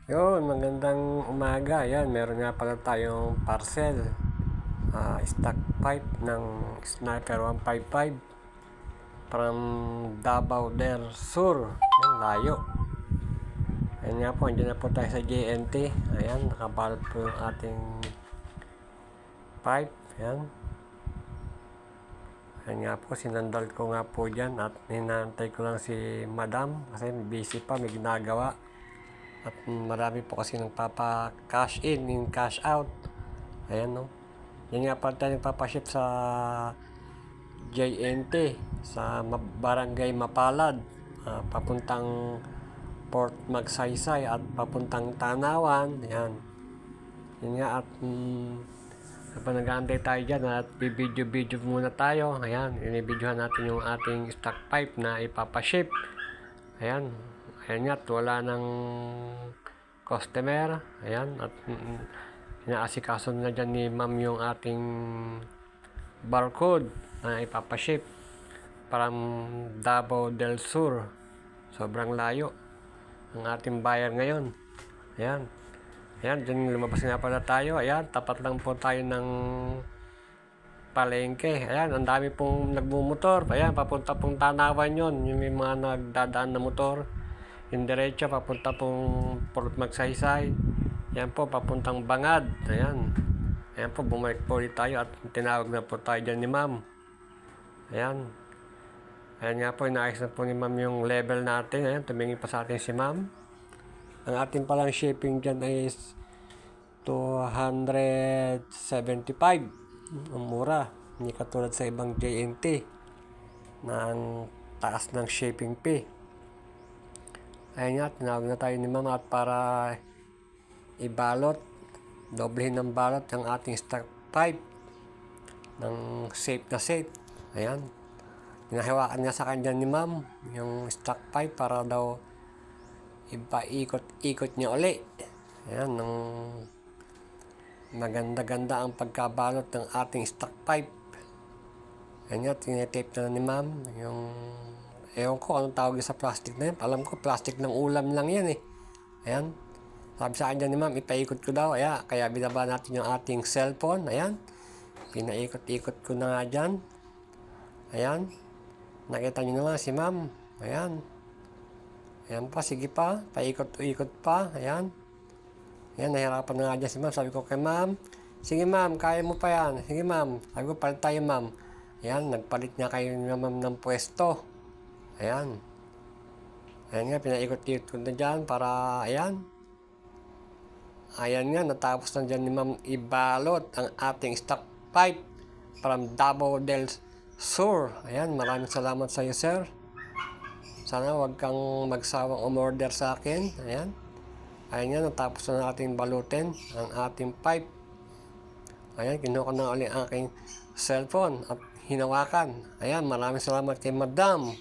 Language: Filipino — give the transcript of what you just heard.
Yun, magandang umaga. Yan, meron nga pala tayong parcel. Stock pipe ng Sniper 155 from Davao del Sur. Yan, layo. Ayan nga po, andyan na po tayo sa JNT. Ayan, nakabalot po yung ating pipe. Ayan. Ayan nga po, sinandal ko nga po dyan at hinahantay ko lang si Madam kasi busy pa, may ginagawa. At marami po kasi nagpapa-cash in, cash out. Ayan, no. Yan nga pala tayo nagpapaship sa JNT, sa Barangay Mapalad, papuntang Port Magsaysay at papuntang Tanawan. Ayan. Yan nga at habang nag-aantay tayo dyan at bibidyo-video muna tayo. Ayan, inibidyohan natin yung ating stock pipe na ipapaship. Ayan. Ayan nga, wala ng customer. Ayan, at inaasikaso na dyan ni ma'am yung ating barcode na ipapaship from Davao del Sur. Sobrang layo ang ating buyer ngayon. Ayan. Ayan, dyan lumabas nga pala tayo. Ayan, tapat lang po tayo ng palengke. Ayan, ang dami pong nagmumotor. Ayan, papunta pong Tanawan yun. Yung may mga nagdadaan na motor. Yung diretso, papunta pong Port Magsaysay. Ayan po, papuntang Bangad. Ayan. Ayan po, bumalik po ulit tayo at tinawag na po tayo dyan ni ma'am. Ayan. Ayan nga po, inaayos na po ni ma'am yung level natin. Ayan, tumingin pa sa atin si ma'am. Ang ating palang shipping dyan is 275. Ang mura. Hindi katulad sa ibang JNT na ang taas ng shipping fee. Ayan nga, tinawag na tayo ni ma'am at para ibalot, doblehin ng balot ang ating stock pipe ng safe na safe. Ayan. Pinahiwakan nga sa kanya ni ma'am yung stock pipe para daw ipaikot-ikot niya uli. Ayan, ng maganda-ganda ang pagkabalot ng ating stock pipe. Ayan nga, tinetape na ni ma'am yung ewan ko anong tawag sa plastic na yan. Alam ko plastic ng ulam lang yan eh. Ayan. Sabi sa akin dyan ni ma'am, ipaikot ko daw. Ayan. Kaya binaba natin yung ating cellphone. Ayan. Pinaikot-ikot ko na nga dyan. Ayan. Nakita nyo naman si ma'am. Ayan. Ayan pa. Sige pa. Paikot-ikot pa. Ayan. Ayan. Nahirapan na nga dyan si ma'am. Sabi ko kay ma'am, sige ma'am, kaya mo pa yan. Sige ma'am. Sabi ko, palit tayo ma'am. Ayan. Nagpalit niya kayo ni ma'am ng pwesto. Ayan. Ayan nga, pinaikot-ikot ko na dyan para, ayan. Ayan nga, natapos na dyan ni ma'am ibalot ang ating stock pipe from Davao del Sur. Ayan, maraming salamat sa iyo, sir. Sana wag kang magsawang umorder sa akin. Ayan. Ayan nga, natapos na natin balutin ang ating pipe. Ayan, kinuha ko na ulit ang aking cellphone at hinawakan. Ayan, maraming salamat kay Madam.